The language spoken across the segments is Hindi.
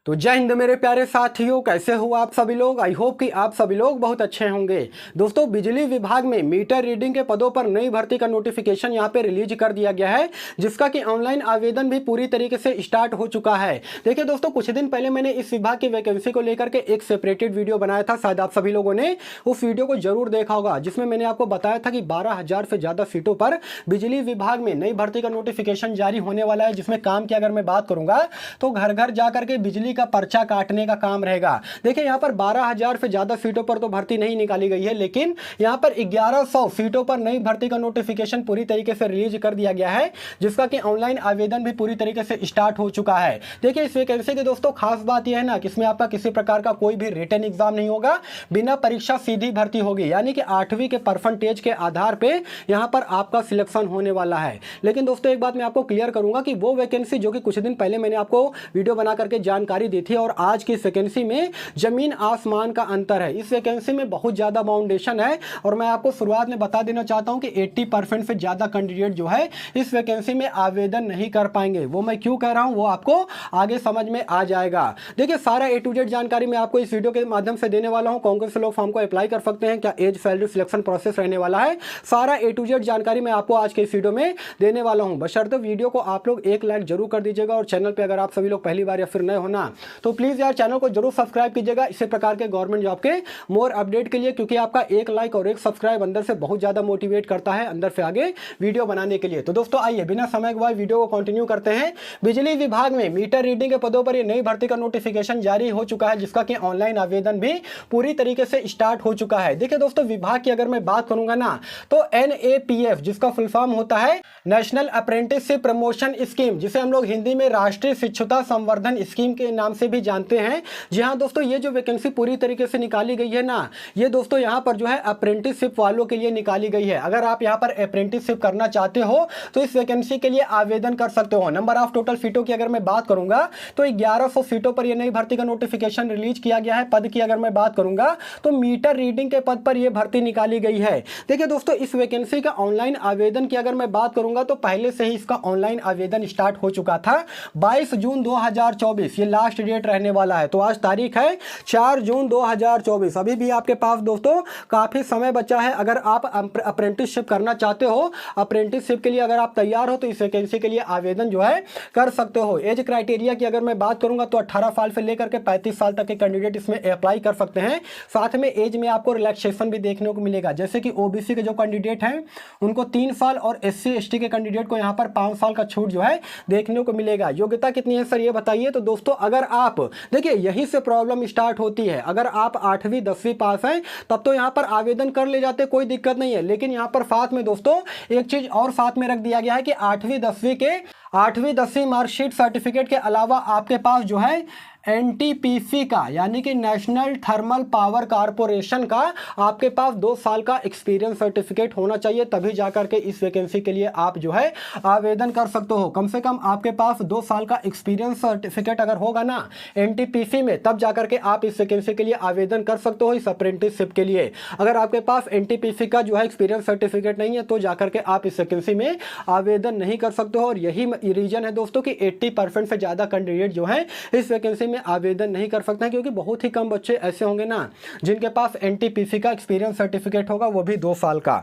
तो जय हिंद मेरे प्यारे साथियों, कैसे हो आप सभी लोग। आई होप कि आप सभी लोग बहुत अच्छे होंगे। दोस्तों, बिजली विभाग में मीटर रीडिंग के पदों पर नई भर्ती का नोटिफिकेशन यहां पे रिलीज कर दिया गया है, जिसका कि ऑनलाइन आवेदन भी पूरी तरीके से स्टार्ट हो चुका है। देखिए दोस्तों, कुछ दिन पहले मैंने इस विभाग की वैकेंसी को लेकर के एक सेपरेटेड वीडियो बनाया था, शायद आप सभी लोगों ने उस वीडियो को जरूर देखा होगा, जिसमें मैंने आपको बताया था कि 12,000 से ज्यादा सीटों पर बिजली विभाग में नई भर्ती का नोटिफिकेशन जारी होने वाला है, जिसमें काम की अगर मैं बात करूंगा तो घर घर जाकर के बिजली का पर्चा काटने का काम रहेगा। देखिए यहाँ पर 12,000 से ज्यादा सीटों पर तो भर्ती नहीं निकाली गई है, लेकिन यहाँ पर 1100 सीटों पर नई भर्ती का नोटिफिकेशन पूरी तरीके से रिलीज कर दिया गया है, जिसका कि ऑनलाइन आवेदन भी पूरी तरीके से स्टार्ट हो चुका है। देखिए इस वैकेंसी की दोस्तों खास बात यह है ना कि इसमें आपका किसी प्रकार का कोई भी रिटन एग्जाम नहीं होगा, बिना परीक्षा सीधी भर्ती होगी, यानी कि 8वीं के परसेंटेज के आधार पे यहाँ पर आपका सिलेक्शन होने वाला है। लेकिन दोस्तों एक बात मैं आपको क्लियर करूंगा कि वो वैकेंसी जो कि कुछ दिन पहले मैंने आपको वीडियो बना करके जानकारी दी थी और आज की वैकेंसी में जमीन आसमान का अंतर है। इस वैकेंसी में बहुत ज्यादा बाउंडेशन है और मैं आपको शुरुआत में बता देना चाहता हूं कि 80% से ज्यादा कैंडिडेट जो है इस वैकेंसी में आवेदन नहीं कर पाएंगे। वो मैं क्यों कह रहा हूं वो आपको आगे समझ में आ जाएगा। देखिए सारा A to Z जानकारी मैं आपको इस वीडियो के माध्यम से देने वाला हूं। कौन कौन से लोग फॉर्म को अप्लाई कर सकते हैं, क्या एज सैलरी सिलेक्शन प्रोसेस रहने वाला है, सारा A to Z जानकारी मैं आपको आज के इस वीडियो में देने वाला हूं। बशर्ते वीडियो को आप लोग एक लाइक जरूर कर दीजिएगा और चैनल पे अगर आप सभी लोग पहली बार या फिर नए हो ना तो प्लीज यार चैनल को जरूर सब्सक्राइब कीजिएगा इसी प्रकार के गवर्नमेंट जॉब के मोर अपडेट के लिए, क्योंकि आपका एक लाइक और एक सब्सक्राइब अंदर से बहुत ज्यादा मोटिवेट करता है अंदर से आगे वीडियो बनाने के लिए। तो दोस्तों आइए बिना समय गवाए वीडियो को कंटिन्यू करते हैं। बिजली विभाग में मीटर रीडिंग के पदों पर ये नई भर्ती का नोटिफिकेशन जारी हो चुका है, जिसका कि ऑनलाइन आवेदन भी पूरी तरीके से स्टार्ट हो चुका है। देखिए दोस्तों, विभाग की अगर मैं बात करूंगा ना तो NAPF, जिसका फुल फॉर्म होता है नेशनल अप्रेंटिसशिप प्रमोशन स्कीम, जिसे हम लोग हिंदी में राष्ट्रीय शिक्षुता संवर्धन स्कीम के नाम से भी जानते हैं। जी हाँ दोस्तों, ये जो वैकेंसी पूरी तरीके से निकाली गई है ना, ये दोस्तों यहाँ पर जो है अप्रेंटिसशिप वालों के लिए निकाली गई है। अगर आप यहाँ पर अप्रेंटिसशिप करना चाहते हो तो इस वैकेंसी के लिए आवेदन कर सकते हो। नंबर ऑफ टोटल सीटों की अगर मैं बात करूंगा तो 1100 सीटों पर यह नई भर्ती का नोटिफिकेशन रिलीज किया गया है। पद की अगर मैं बात करूंगा तो मीटर रीडिंग के पद पर यह भर्ती निकाली गई है। देखिए दोस्तों, इस वैकेंसी का ऑनलाइन आवेदन की अगर मैं बात करूंगा तो पहले से ही इसका ऑनलाइन आवेदन स्टार्ट हो चुका था। 22 जून 2024 ये लास्ट डेट रहने वाला है। तो आज तारीख है 4 जून 2024। अभी भी आपके पास दोस्तों काफी समय बचा है। अगर आप अप्रेंटिसशिप करना चाहते हो, अप्रेंटिसशिप के लिए अगर आप तैयार हो तो इस वैकेंसी के लिए आवेदन जो है कर सकते हो। एज क्राइटेरिया की अगर मैं बात करूंगा तो 18 साल से लेकर के 35 साल तक के कैंडिडेट इसमें अप्लाई कर सकते हैं। साथ में एज में आपको रिलैक्सेशन भी देखने को मिलेगा, जैसे कि ओबीसी के जो कैंडिडेट हैं उनको 3 साल और SC ST के कैंडिडेट को यहाँ पर 5 साल का छूट जो है देखने को मिलेगा। योग्यता कितनी है सर ये बताइए। तो दोस्तों अगर आप देखिए यहीं से प्रॉब्लम स्टार्ट होती है। अगर आप 8वीं 10वीं पास हैं तब तो यहाँ पर आवेदन कर ले जाते, कोई दिक्कत नहीं है। लेकिन यहाँ पर साथ में दोस्तों एक चीज और साथ में रख दिया गया है कि 8वीं 10वीं मार्कशीट सर्टिफिकेट के अलावा आपके पास जो है NTPC का यानी कि नेशनल थर्मल पावर कारपोरेशन का आपके पास 2 साल का एक्सपीरियंस सर्टिफिकेट होना चाहिए, तभी जाकर के इस वैकेंसी के लिए आप जो है आवेदन कर सकते हो। कम से कम आपके पास 2 साल का एक्सपीरियंस सर्टिफिकेट अगर होगा ना NTPC में, तब जाकर के आप इस वैकेंसी के लिए आवेदन कर सकते हो इस अप्रेंटिसशिप के लिए। अगर आपके पास NTPC का जो है एक्सपीरियंस सर्टिफिकेट नहीं है तो जाकर के आप इस वैकेंसी में आवेदन नहीं कर सकते हो। और यही रीजन है दोस्तों कि 80% से ज्यादा कैंडिडेट जो है इस वैकेंसी में आवेदन नहीं कर सकते हैं, क्योंकि बहुत ही कम बच्चे ऐसे होंगे ना जिनके पास NTPC का एक्सपीरियंस सर्टिफिकेट होगा, वो भी 2 साल का।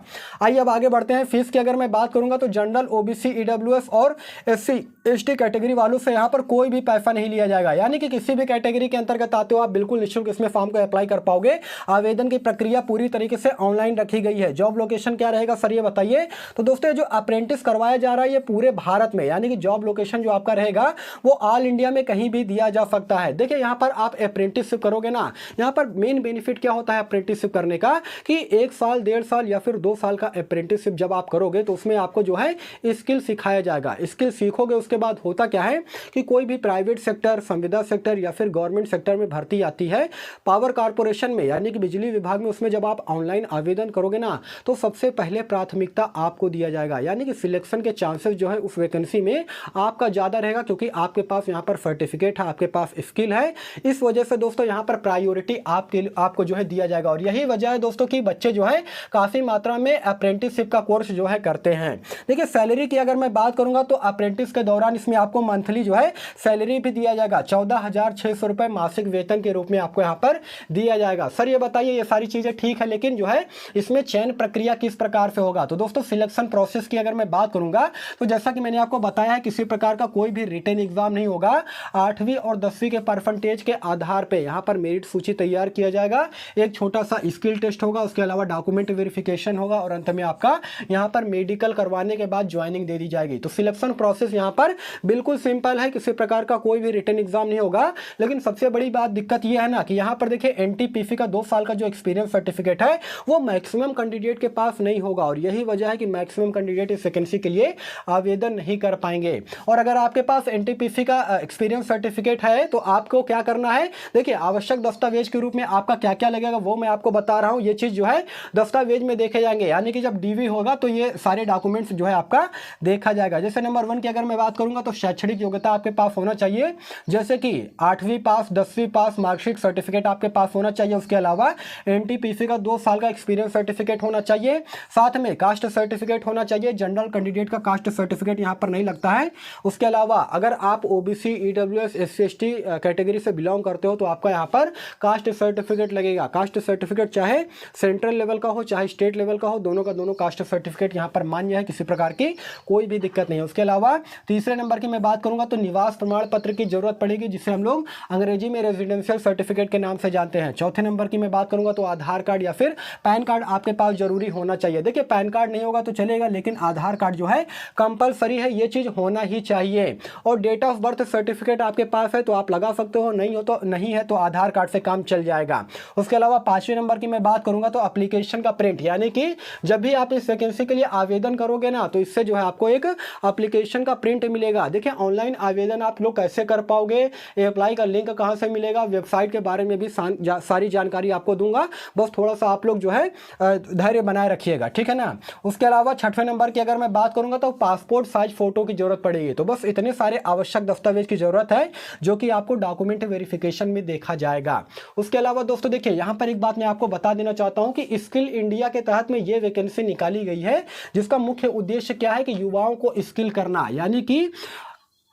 आइए अब आगे बढ़ते हैं। फीस की अगर मैं बात करूंगा तो जनरल OBC EWS और SC ST कैटेगरी वालों से यहाँ पर कोई भी पैसा नहीं लिया जाएगा, यानी कि किसी भी कैटेगरी के अंतर्गत आते हो आप बिल्कुल निःशुल्क इसमें फॉर्म को अप्लाई कर पाओगे। आवेदन की प्रक्रिया पूरी तरीके से ऑनलाइन रखी गई है। जॉब लोकेशन क्या रहेगा सर ये बताइए। तो दोस्तों जो अप्रेंटिस करवाया जा रहा है ये पूरे भारत में, यानी कि जॉब लोकेशन जो आपका रहेगा वो ऑल इंडिया में कहीं भी दिया जा सकता है। देखिए यहाँ पर आप अप्रेंटिसशिप करोगे ना, यहाँ पर मेन बेनिफिट क्या होता है अप्रेंटिसशिप करने का कि 1 साल 1.5 साल या फिर 2 साल का अप्रेंटिसशिप जब आप करोगे तो उसमें आपको जो है स्किल सिखाया जाएगा। स्किल सीखोगे उसके बाद होता क्या है कि कोई भी प्राइवेट सेक्टर, संविदा सेक्टर या फिर गवर्नमेंट सेक्टर में भर्ती आती है पावर कारपोरेशन में, यानी कि बिजली विभाग में, उसमें जब आप ऑनलाइन आवेदन करोगे ना तो सबसे पहले प्राथमिकता आपको दिया जाएगा, यानी कि सिलेक्शन के चांसेस जो है उस वैकेंसी में में आपका ज़्यादा रहेगा, क्योंकि आपके पास यहाँ पर सर्टिफिकेट है, आपके पास स्किल है। इस वजह से दोस्तों यहाँ पर प्रायोरिटी आपको जो है दिया जाएगा। और यही वजह है दोस्तों कि बच्चे जो है काफ़ी मात्रा में अप्रेंटिसशिप का कोर्स जो है करते हैं। देखिए सैलरी की अगर मैं बात करूंगा तो अप्रेंटिस के दौरान इसमें आपको मंथली जो है सैलरी भी दिया जाएगा। 14,600 रुपये मासिक वेतन के रूप में आपको यहाँ पर दिया जाएगा। सर ये बताइए ये सारी चीज़ें ठीक है, लेकिन जो है इसमें चयन प्रक्रिया किस प्रकार से होगा? तो दोस्तों सिलेक्शन प्रोसेस की अगर मैं बात करूंगा तो जैसा कि मैंने आपको बताया है, किसी प्रकार का कोई भी रिटन एग्जाम नहीं होगा। 8वीं और 10वीं के परसेंटेज के आधार पर यहाँ पर मेरिट सूची तैयार किया जाएगा। एक छोटा सा स्किल टेस्ट होगा, उसके अलावा डॉक्यूमेंट वेरिफिकेशन होगा और अंत में आपका यहाँ पर मेडिकल करवाने के बाद ज्वाइनिंग दे दी जाएगी। तो सिलेक्शन प्रोसेस यहाँ पर बिल्कुल सिंपल है, किसी प्रकार का कोई भी रिटन एग्जाम नहीं होगा। लेकिन सबसे बड़ी बात दिक्कत यह है ना कि यहाँ पर देखिए एनटीपीसी का 2 साल का जो एक्सपीरियंस सर्टिफिकेट है वो मैक्सिमम कैंडिडेट के पास नहीं होगा। और यही वजह है कि मैक्सिमम कैंडिडेट इस वैकेंसी के लिए आवेदन नहीं कर पाएंगे। और अगर आपके पास एनटीपीसी का एक्सपीरियंस सर्टिफिकेट है तो आपको क्या करना है, देखिए आवश्यक दस्तावेज के रूप में आपका क्या क्या लगेगा वो मैं आपको बता रहा हूँ। ये चीज़ जो है दस्तावेज में देखे जाएंगे, यानी कि जब डीवी होगा तो ये सारे डॉक्यूमेंट्स जो है आपका देखा जाएगा। जैसे नंबर 1 की अगर मैं बात करूंगा तो शैक्षणिक योग्यता आपके पास होना चाहिए, जैसे कि 8वीं पास, 10वीं पास, मार्कशीट सर्टिफिकेट आपके पास होना चाहिए। उसके अलावा एनटीपीसी का 2 साल का एक्सपीरियंस सर्टिफिकेट होना चाहिए। साथ में कास्ट सर्टिफिकेट होना चाहिए। जनरल कैंडिडेट का कास्ट सर्टिफिकेट यहाँ पर नहीं लगता है। उसके अलावा अगर आप OBC, EWS, SC, ST category से बिलोंग करते हो तो आपका यहाँ पर कास्ट सर्टिफिकेट लगेगा। कास्ट सर्टिफिकेट चाहे सेंट्रल लेवल का हो चाहे स्टेट लेवल का हो, दोनों का दोनों कास्ट सर्टिफिकेट यहाँ पर मान्य है, किसी प्रकार की कोई भी दिक्कत नहीं है। उसके अलावा तीसरे नंबर की मैं बात करूंगा तो निवास प्रमाण पत्र की जरूरत पड़ेगी, जिसे हम लोग अंग्रेजी में रेजिडेंशियल सर्टिफिकेट के नाम से जानते हैं। चौथे नंबर की मैं बात करूंगा तो आधार कार्ड या फिर पैन कार्ड आपके पास जरूरी होना चाहिए। देखिए पैन कार्ड नहीं होगा तो चलेगा, लेकिन आधार कार्ड जो है कंपलसरी है, ये चीज होना ही चाहिए। और डेट ऑफ बर्थ सर्टिफिकेट आपके पास है तो आप लगा सकते हो, नहीं हो तो नहीं है तो आधार कार्ड से काम चल जाएगा। उसके अलावा 5वें नंबर की मैं बात करूंगा तो एप्लीकेशन का प्रिंट, यानी कि जब भी आप इस वैकेंसी के लिए आवेदन करोगे ना तो इससे जो है आपको एक एप्लीकेशन का प्रिंट मिलेगा। देखिए ऑनलाइन आवेदन आप लोग कैसे कर पाओगे, अप्लाई का लिंक कहां से मिलेगा, वेबसाइट के बारे में भी सारी जानकारी आपको दूंगा। बस थोड़ा सा आप लोग जो है धैर्य बनाए रखिएगा, ठीक है ना। उसके अलावा 6वें नंबर की अगर मैं बात करूंगा तो पासपोर्ट साइज फोटो की जरूरत पड़ेगी। तो बस इतने सारे आवश्यक दस्तावेज की जरूरत है जो कि आपको डॉक्यूमेंट वेरिफिकेशन में देखा जाएगा। उसके अलावा दोस्तों देखिए यहाँ पर एक बात मैं आपको बता देना चाहता हूँ कि स्किल इंडिया के तहत में ये वैकेंसी निकाली गई है, जिसका मुख्य उद्देश्य क्या है कि युवाओं को स्किल करना, यानी कि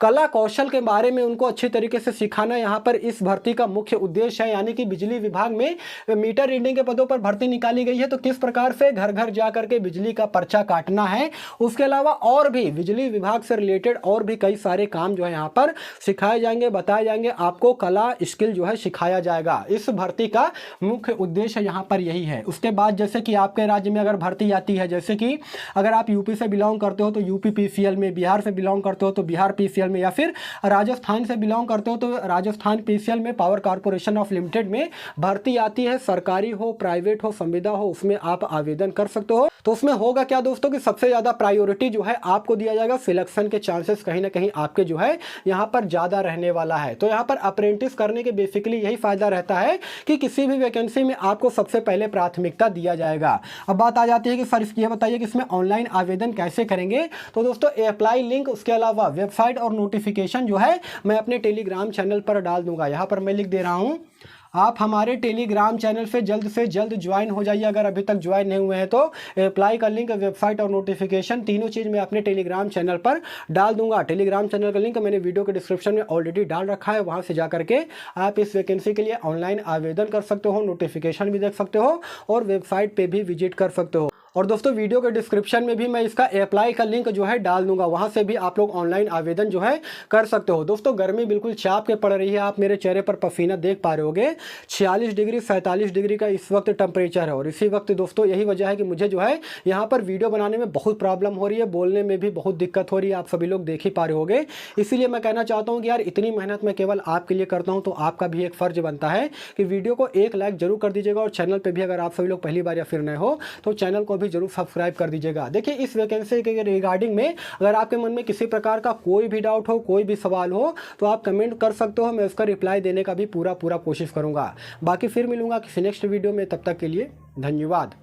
कला कौशल के बारे में उनको अच्छी तरीके से सिखाना यहाँ पर इस भर्ती का मुख्य उद्देश्य है। यानी कि बिजली विभाग में मीटर रीडिंग के पदों पर भर्ती निकाली गई है, तो किस प्रकार से घर घर जा करके बिजली का पर्चा काटना है। उसके अलावा और भी बिजली विभाग से रिलेटेड और भी कई सारे काम जो है यहाँ पर सिखाए जाएंगे, बताए जाएंगे, आपको कला स्किल जो है सिखाया जाएगा। इस भर्ती का मुख्य उद्देश्य यहाँ पर यही है। उसके बाद जैसे कि आपके राज्य में अगर भर्ती आती है, जैसे कि अगर आप यूपी से बिलोंग करते हो तो यूपी पीसीएल में, बिहार से बिलोंग करते हो तो बिहार पीसीएल में, या फिर राजस्थान से बिलोंग करते हो तो राजस्थान पीसीएल में, पावर कॉर्पोरेशन ऑफ लिमिटेड में भर्ती आती है। सरकारी हो, प्राइवेट हो, संविदा हो, उसमें आप आवेदन कर सकते हो। तो उसमें होगा क्या दोस्तों कि सबसे ज्यादा प्रायोरिटी जो है आपको दिया जाएगा। सिलेक्शन के चांसेस कहीं ना कहीं आपके जो है यहाँ पर ज्यादा रहने वाला है। तो यहाँ पर अप्रेंटिस करने के बेसिकली यही फायदा रहता है कि किसी भी वैकेंसी में आपको सबसे पहले प्राथमिकता दिया जाएगा। अब बात आ जाती है कि सर ये बताइए कि इसमें ऑनलाइन आवेदन कैसे करेंगे। तो दोस्तों अप्लाई लिंक, उसके अलावा वेबसाइट और नोटिफिकेशन जो है मैं अपने टेलीग्राम चैनल पर डाल दूंगा। यहाँ पर मैं लिख दे रहा हूँ, आप हमारे टेलीग्राम चैनल से जल्द ज्वाइन हो जाइए। अगर अभी तक ज्वाइन नहीं हुए हैं तो अप्लाई का लिंक, वेबसाइट और नोटिफिकेशन तीनों चीज़ मैं अपने टेलीग्राम चैनल पर डाल दूंगा। टेलीग्राम चैनल का लिंक मैंने वीडियो के डिस्क्रिप्शन में ऑलरेडी डाल रखा है, वहां से जा करके आप इस वैकेंसी के लिए ऑनलाइन आवेदन कर सकते हो, नोटिफिकेशन भी देख सकते हो और वेबसाइट पर भी विजिट कर सकते हो। और दोस्तों वीडियो के डिस्क्रिप्शन में भी मैं इसका अप्लाई का लिंक जो है डाल दूंगा, वहां से भी आप लोग ऑनलाइन आवेदन जो है कर सकते हो। दोस्तों गर्मी बिल्कुल चाप के पड़ रही है, आप मेरे चेहरे पर पसीना देख पा रहे होगे। 46 डिग्री 47 डिग्री का इस वक्त टेम्परेचर है। और इसी वक्त दोस्तों यही वजह है कि मुझे जो है यहाँ पर वीडियो बनाने में बहुत प्रॉब्लम हो रही है, बोलने में भी बहुत दिक्कत हो रही है, आप सभी लोग देख ही पा रहे होगे। इसीलिए मैं कहना चाहता हूँ कि यार इतनी मेहनत मैं केवल आपके लिए करता हूँ, तो आपका भी एक फर्ज बनता है कि वीडियो को एक लाइक जरूर कर दीजिएगा। और चैनल पर भी अगर आप सभी लोग पहली बार या फिर नए हो तो चैनल को भी जरूर सब्सक्राइब कर दीजिएगा। देखिए इस वैकेंसी के रिगार्डिंग में अगर आपके मन में किसी प्रकार का कोई भी डाउट हो, कोई भी सवाल हो तो आप कमेंट कर सकते हो, मैं उसका रिप्लाई देने का भी पूरा कोशिश करूंगा। बाकी फिर मिलूंगा किसी नेक्स्ट वीडियो में, तब तक के लिए धन्यवाद।